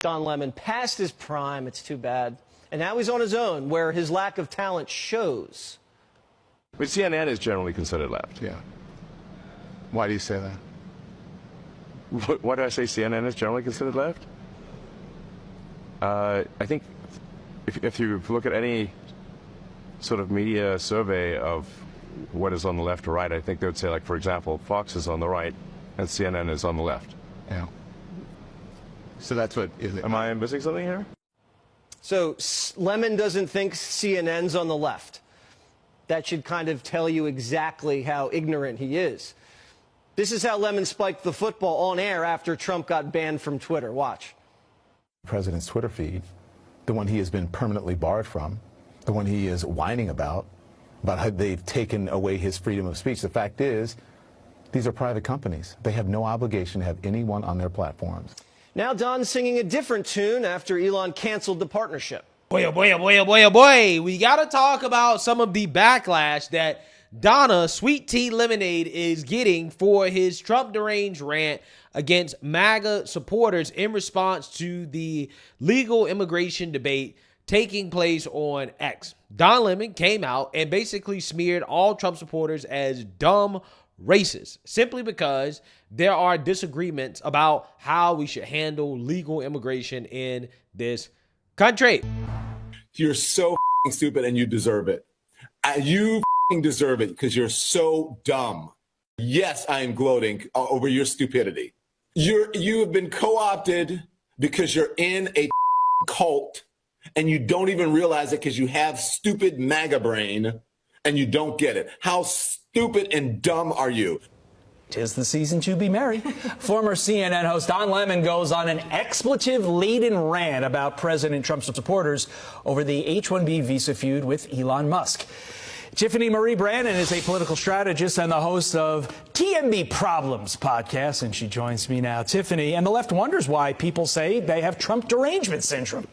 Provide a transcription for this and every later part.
Don Lemon past his prime, it's too bad. And now he's on his own, where his lack of talent shows. But CNN is generally considered left. Yeah. Why do you say that? Why do I say CNN is generally considered left? I think if you look at any sort of media survey of what is on the left or right, I think they would say, like, for example, Fox is on the right and CNN is on the left. Yeah. So that's what is it? Am I missing something here? So Lemon doesn't think CNN's on the left. That should kind of tell you exactly how ignorant he is. This is how Lemon spiked the football on air after Trump got banned from Twitter. Watch. The president's Twitter feed, the one he has been permanently barred from, the one he is whining about how they've taken away his freedom of speech. The fact is, these are private companies. They have no obligation to have anyone on their platforms. Now Don's singing a different tune after Elon canceled the partnership. Boy, oh boy, oh boy, oh boy, oh boy. We got to talk about some of the backlash that Donna Sweet Tea Lemonade is getting for his Trump deranged rant against MAGA supporters in response to the legal immigration debate taking place on X. Don Lemon came out and basically smeared all Trump supporters as dumb racists simply because there are disagreements about how we should handle legal immigration in this country. You're so stupid and you deserve it. You deserve it because you're so dumb. Yes, I am gloating over your stupidity. You have been co-opted because you're in a cult and you don't even realize it because you have stupid MAGA brain and you don't get it. How stupid and dumb are you? 'Tis the season to be merry. Former CNN host Don Lemon goes on an expletive-laden rant about President Trump's supporters over the H-1B visa feud with Elon Musk. Tiffany Marie Brannon is a political strategist and the host of TMB Problems podcast, and she joins me now. Tiffany, and the left wonders why people say they have Trump derangement syndrome.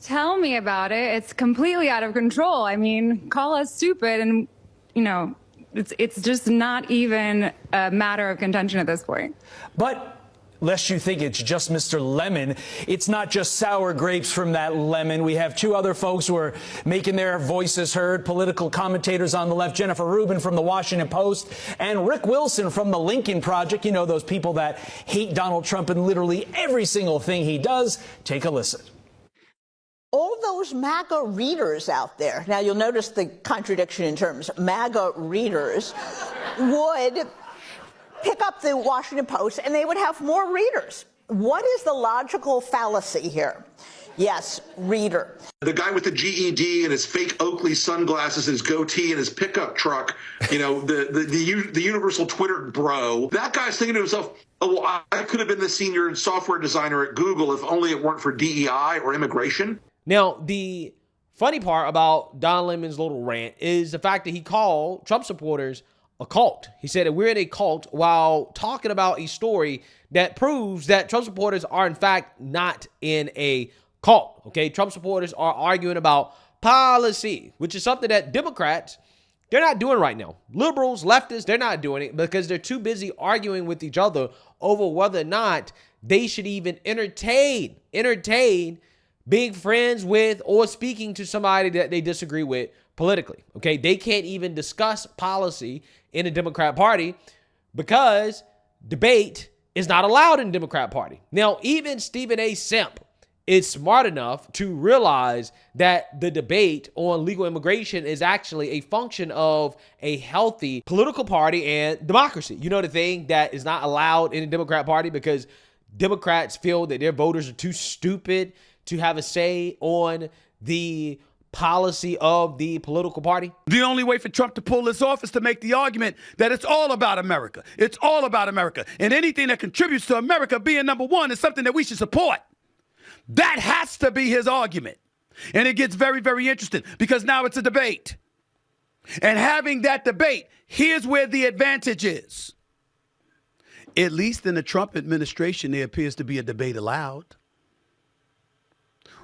Tell me about it. It's completely out of control. I mean, call us stupid and, you know, it's just not even a matter of contention at this point. But lest you think it's just Mr. Lemon, it's not just sour grapes from that lemon. We have two other folks who are making their voices heard, political commentators on the left, Jennifer Rubin from the Washington Post and Rick Wilson from the Lincoln Project. You know, those people that hate Donald Trump and literally every single thing he does. Take a listen. All those MAGA readers out there, now you'll notice the contradiction in terms, MAGA readers would pick up the Washington Post and they would have more readers. What is the logical fallacy here? Yes, reader. The guy with the GED and his fake Oakley sunglasses and his goatee and his pickup truck, you know, the universal Twitter bro, that guy's thinking to himself, oh, well, I could have been the senior software designer at Google if only it weren't for DEI or immigration. Now, the funny part about Don Lemon's little rant is the fact that he called Trump supporters a cult. He said that we're in a cult while talking about a story that proves that Trump supporters are, in fact, not in a cult. Okay, Trump supporters are arguing about policy, which is something that Democrats, they're not doing right now. Liberals, leftists, they're not doing it because they're too busy arguing with each other over whether or not they should even entertain being friends with or speaking to somebody that they disagree with politically. Okay, they can't even discuss policy in the Democrat Party because debate is not allowed in the Democrat Party. Now, even Stephen A. Simp is smart enough to realize that the debate on legal immigration is actually a function of a healthy political party and democracy. You know, the thing that is not allowed in the Democrat Party because Democrats feel that their voters are too stupid to have a say on the policy of the political party? The only way for Trump to pull this off is to make the argument that it's all about America. It's all about America. And anything that contributes to America being number one is something that we should support. That has to be his argument. And it gets very, very interesting because now it's a debate. And having that debate, here's where the advantage is. At least in the Trump administration, there appears to be a debate allowed.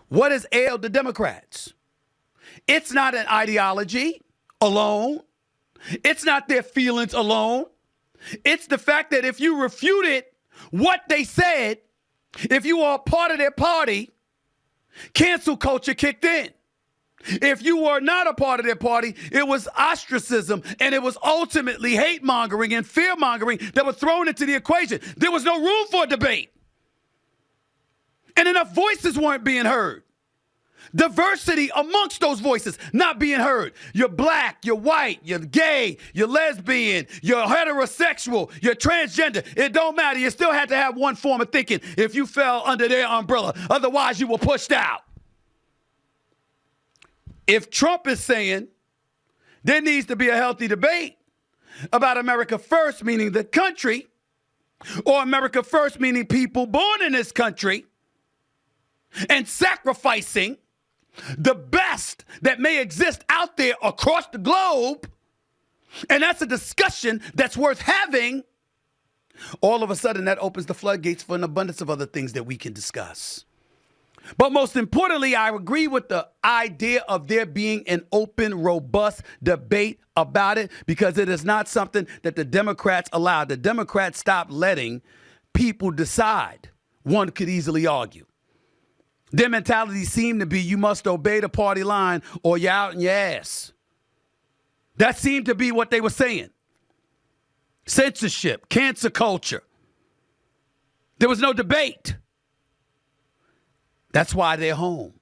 What has ailed the Democrats? It's not an ideology alone. It's not their feelings alone. It's the fact that if you refuted what they said, If you were a part of their party, cancel culture kicked in. If you were not a part of their party, it was ostracism, and it was ultimately hate-mongering and fear-mongering that were thrown into the equation. There was no room for a debate. And enough voices weren't being heard. Diversity amongst those voices not being heard. You're black, you're white, you're gay, you're lesbian, you're heterosexual, you're transgender. It don't matter. You still had to have one form of thinking if you fell under their umbrella. Otherwise, you were pushed out. If Trump is saying there needs to be a healthy debate about America first, meaning the country, or America first, meaning people born in this country, and sacrificing the best that may exist out there across the globe, and that's a discussion that's worth having, all of a sudden that opens the floodgates for an abundance of other things that we can discuss. But most importantly, I agree with the idea of there being an open, robust debate about it, because it is not something that the Democrats allow. The Democrats stopped letting people decide. One could easily argue. Their mentality seemed to be you must obey the party line or you're out in your ass. That seemed to be what they were saying. Censorship, cancel culture. There was no debate. That's why they're home.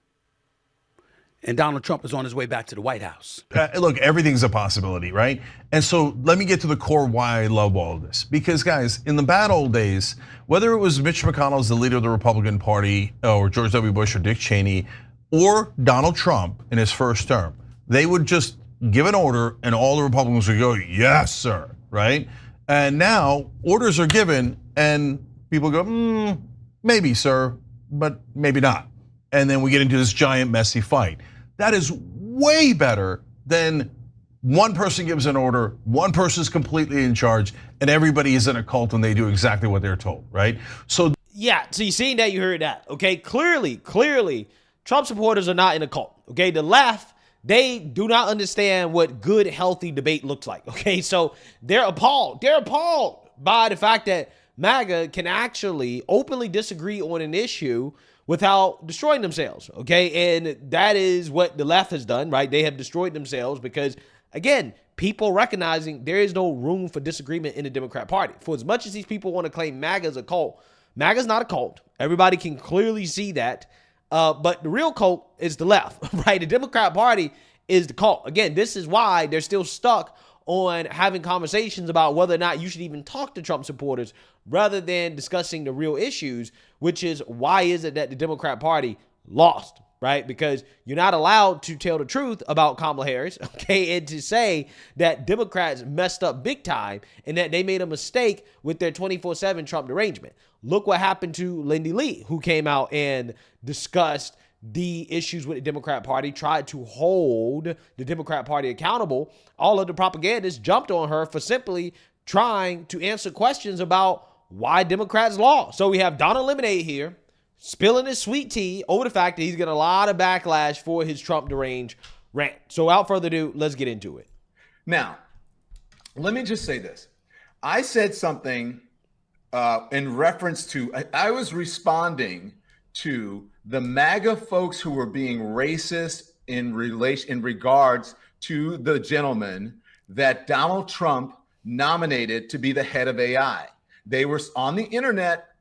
And Donald Trump is on his way back to the White House. Look, everything's a possibility, right? And so let me get to the core why I love all of this. Because guys, in the bad old days, whether it was Mitch McConnell as the leader of the Republican Party, or George W. Bush or Dick Cheney, or Donald Trump in his first term, they would just give an order and all the Republicans would go, yes, sir, right? And now orders are given and people go, maybe, sir, but maybe not. And then we get into this giant messy fight. That is way better than one person gives an order, one person's completely in charge, and everybody is in a cult and they do exactly what they're told, right? So yeah, so you seen that, you heard that, okay? Clearly, Trump supporters are not in a cult, okay? The left, they do not understand what good, healthy debate looks like, okay? So they're appalled. They're appalled by the fact that MAGA can actually openly disagree on an issue without destroying themselves, okay? And that is what the left has done, right? They have destroyed themselves because, again, people recognizing there is no room for disagreement in the Democrat Party. For as much as these people want to claim MAGA is a cult, MAGA is not a cult. Everybody can clearly see that. But the real cult is the left, right? The Democrat Party is the cult. Again, this is why they're still stuck on having conversations about whether or not you should even talk to Trump supporters rather than discussing the real issues, which is why is it that the Democrat Party lost, right? Because you're not allowed to tell the truth about Kamala Harris, okay, and to say that Democrats messed up big time and that they made a mistake with their 24/7 Trump derangement. Look what happened to Lindy Lee, who came out and discussed the issues with the Democrat Party, tried to hold the Democrat Party accountable. All of the propagandists jumped on her for simply trying to answer questions about why Democrats lost. So we have Donald Lemonade here spilling his sweet tea over the fact that he's getting a lot of backlash for his Trump deranged rant. So without further ado, let's get into it. Now, let me just say this. I said something in reference to, I was responding to the MAGA folks who were being racist in regards to the gentleman that Donald Trump nominated to be the head of AI. They were on the internet,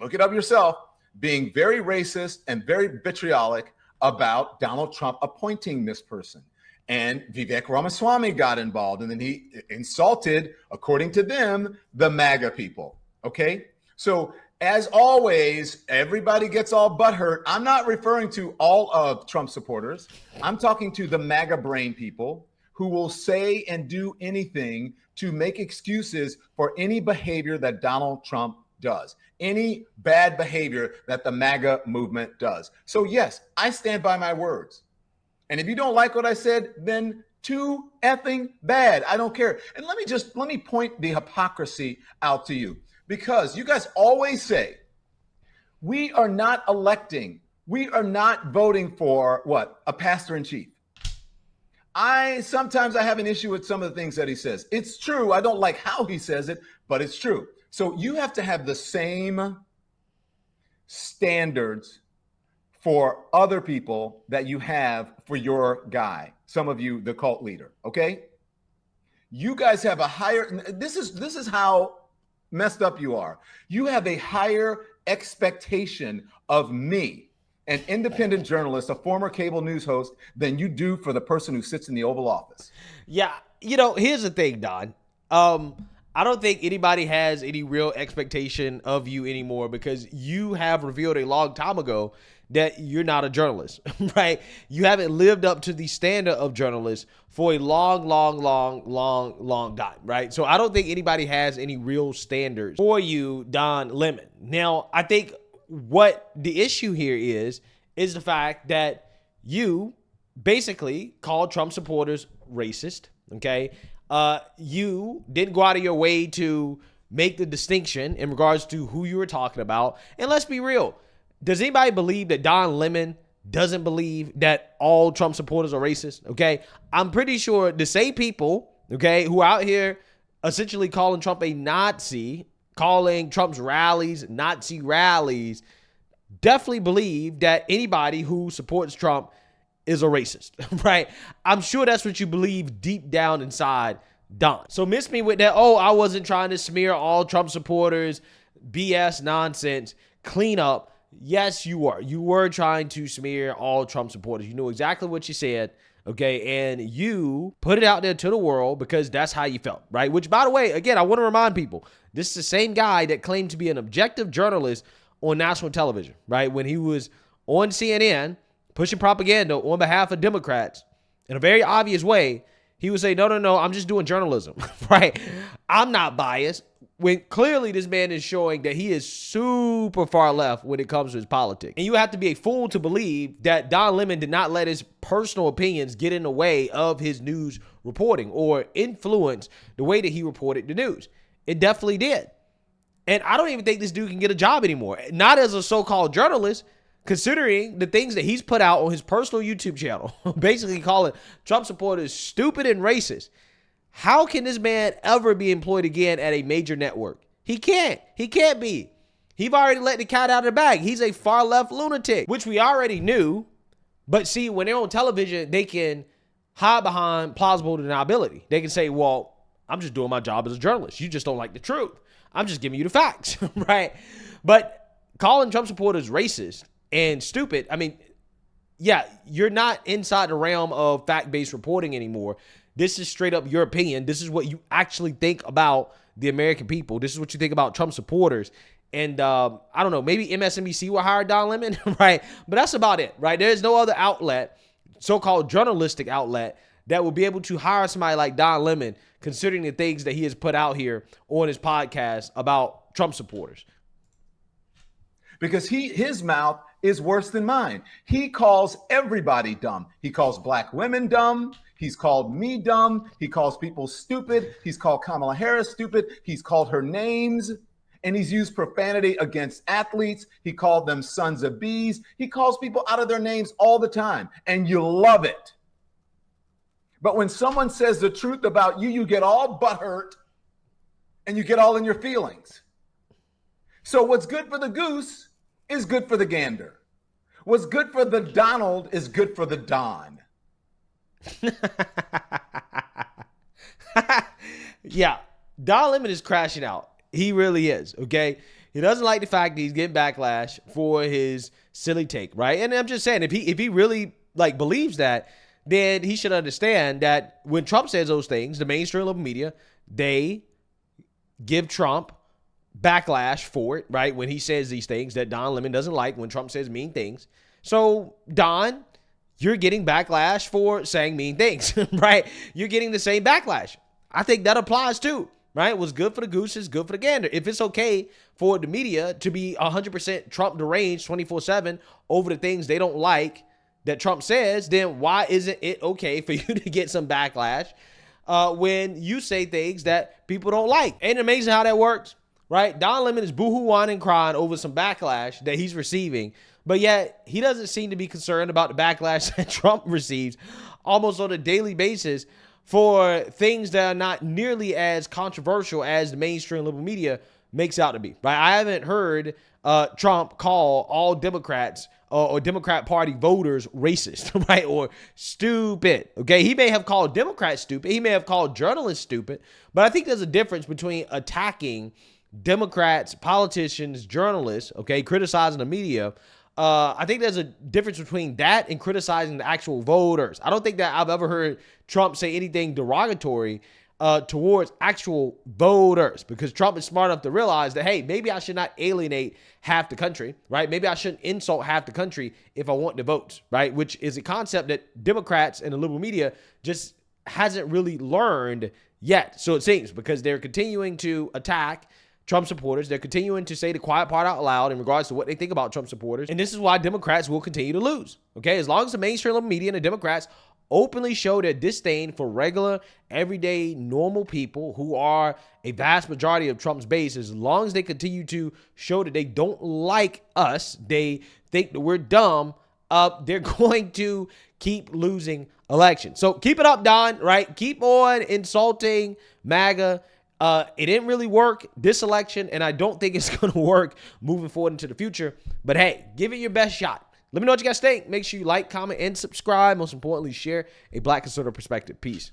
look it up yourself, being very racist and very vitriolic about Donald Trump appointing this person. And Vivek Ramaswamy got involved, and then he insulted, according to them, the MAGA people, okay? So as always, everybody gets all butthurt. I'm not referring to all of Trump supporters. I'm talking to the MAGA brain people who will say and do anything to make excuses for any behavior that Donald Trump does, any bad behavior that the MAGA movement does. So yes, I stand by my words. And if you don't like what I said, then too effing bad. I don't care. And let me point the hypocrisy out to you, because you guys always say, we are not electing, we are not voting for what? A pastor in chief. Sometimes I have an issue with some of the things that he says. It's true. I don't like how he says it, but it's true. So you have to have the same standards for other people that you have for your guy. Some of you, the cult leader, okay? You guys have a higher, this is how messed up you are. You have a higher expectation of me, an independent journalist, a former cable news host, than you do for the person who sits in the Oval Office. Yeah, you know, here's the thing, Don. I don't think anybody has any real expectation of you anymore because you have revealed a long time ago that you're not a journalist, right? You haven't lived up to the standard of journalists for a long time, right? So I don't think anybody has any real standards for you, Don Lemon. Now, I think what the issue here is the fact that you basically called Trump supporters racist, okay? You didn't go out of your way to make the distinction in regards to who you were talking about. And let's be real. Does anybody believe that Don Lemon doesn't believe that all Trump supporters are racist? Okay. I'm pretty sure the same people, okay, who are out here essentially calling Trump a Nazi, calling Trump's rallies Nazi rallies, definitely believe that anybody who supports Trump is a racist, right? I'm sure that's what you believe deep down inside, Don. So miss me with that, oh, I wasn't trying to smear all Trump supporters, BS nonsense, clean up. Yes, you were. You were trying to smear all Trump supporters. You knew exactly what you said, okay? And you put it out there to the world because that's how you felt, right? Which, by the way, again, I want to remind people, this is the same guy that claimed to be an objective journalist on national television, right? When he was on CNN pushing propaganda on behalf of Democrats in a very obvious way, he would say, no, I'm just doing journalism, right? I'm not biased. When clearly this man is showing that he is super far left when it comes to his politics. And you have to be a fool to believe that Don Lemon did not let his personal opinions get in the way of his news reporting or influence the way that he reported the news. It definitely did. And I don't even think this dude can get a job anymore. Not as a so-called journalist, considering the things that he's put out on his personal YouTube channel, basically calling Trump supporters stupid and racist. How can this man ever be employed again at a major network? He can't. He can't be. He's already let the cat out of the bag. He's a far left lunatic, which we already knew. But see, when they're on television, they can hide behind plausible deniability. They can say, well, I'm just doing my job as a journalist. You just don't like the truth. I'm just giving you the facts, right? But calling Trump supporters racist and stupid, I mean, yeah, you're not inside the realm of fact-based reporting anymore. This is straight up your opinion. This is what you actually think about the American people. This is what you think about Trump supporters. And I don't know, maybe MSNBC will hire Don Lemon, right? But that's about it, right? There's no other outlet, so-called journalistic outlet, that will be able to hire somebody like Don Lemon, considering the things that he has put out here on his podcast about Trump supporters. Because his mouth is worse than mine. He calls everybody dumb. He calls black women dumb. He's called me dumb. He calls people stupid. He's called Kamala Harris stupid. He's called her names. And he's used profanity against athletes. He called them sons of bees. He calls people out of their names all the time. And you love it. But when someone says the truth about you, you get all butthurt and you get all in your feelings. So what's good for the goose is good for the gander. What's good for the Donald is good for the Don. Yeah, Don Lemon is crashing out. He really is, okay? He doesn't like the fact that he's getting backlash for his silly take, right? And I'm just saying, if he really like believes that, then he should understand that when Trump says those things, the mainstream liberal media, they give Trump backlash for it, right? When he says these things that Don Lemon doesn't like, when Trump says mean things. So, Don, you're getting backlash for saying mean things, right? You're getting the same backlash. I think that applies too, right? What's good for the goose is good for the gander. If it's okay for the media to be 100% Trump deranged 24/7 over the things they don't like that Trump says, then why isn't it okay for you to get some backlash when you say things that people don't like? Ain't it amazing how that works, right? Don Lemon is boohoo whining crying over some backlash that he's receiving, but yet he doesn't seem to be concerned about the backlash that Trump receives almost on a daily basis for things that are not nearly as controversial as the mainstream liberal media makes out to be, right? I haven't heard Trump call all Democrats or Democrat Party voters racist, right? Or stupid. Okay. He may have called Democrats stupid. He may have called journalists stupid. But I think there's a difference between attacking Democrats, politicians, journalists, okay, criticizing the media. I think there's a difference between that and criticizing the actual voters. I don't think that I've ever heard Trump say anything derogatory towards actual voters, because Trump is smart enough to realize that, hey, maybe I should not alienate half the country, right? Maybe I shouldn't insult half the country if I want the votes, right? Which is a concept that Democrats and the liberal media just hasn't really learned yet. So it seems, because they're continuing to attack Trump supporters. They're continuing to say the quiet part out loud in regards to what they think about Trump supporters. And this is why Democrats will continue to lose. Okay. As long as the mainstream liberal media and the Democrats openly show their disdain for regular, everyday, normal people who are a vast majority of Trump's base, as long as they continue to show that they don't like us, they think that we're dumb, they're going to keep losing elections. So keep it up, Don, right? Keep on insulting MAGA. It didn't really work this election, and I don't think it's going to work moving forward into the future. But hey, give it your best shot. Let me know what you guys think. Make sure you like, comment, and subscribe. Most importantly, share a Black conservative perspective. Peace.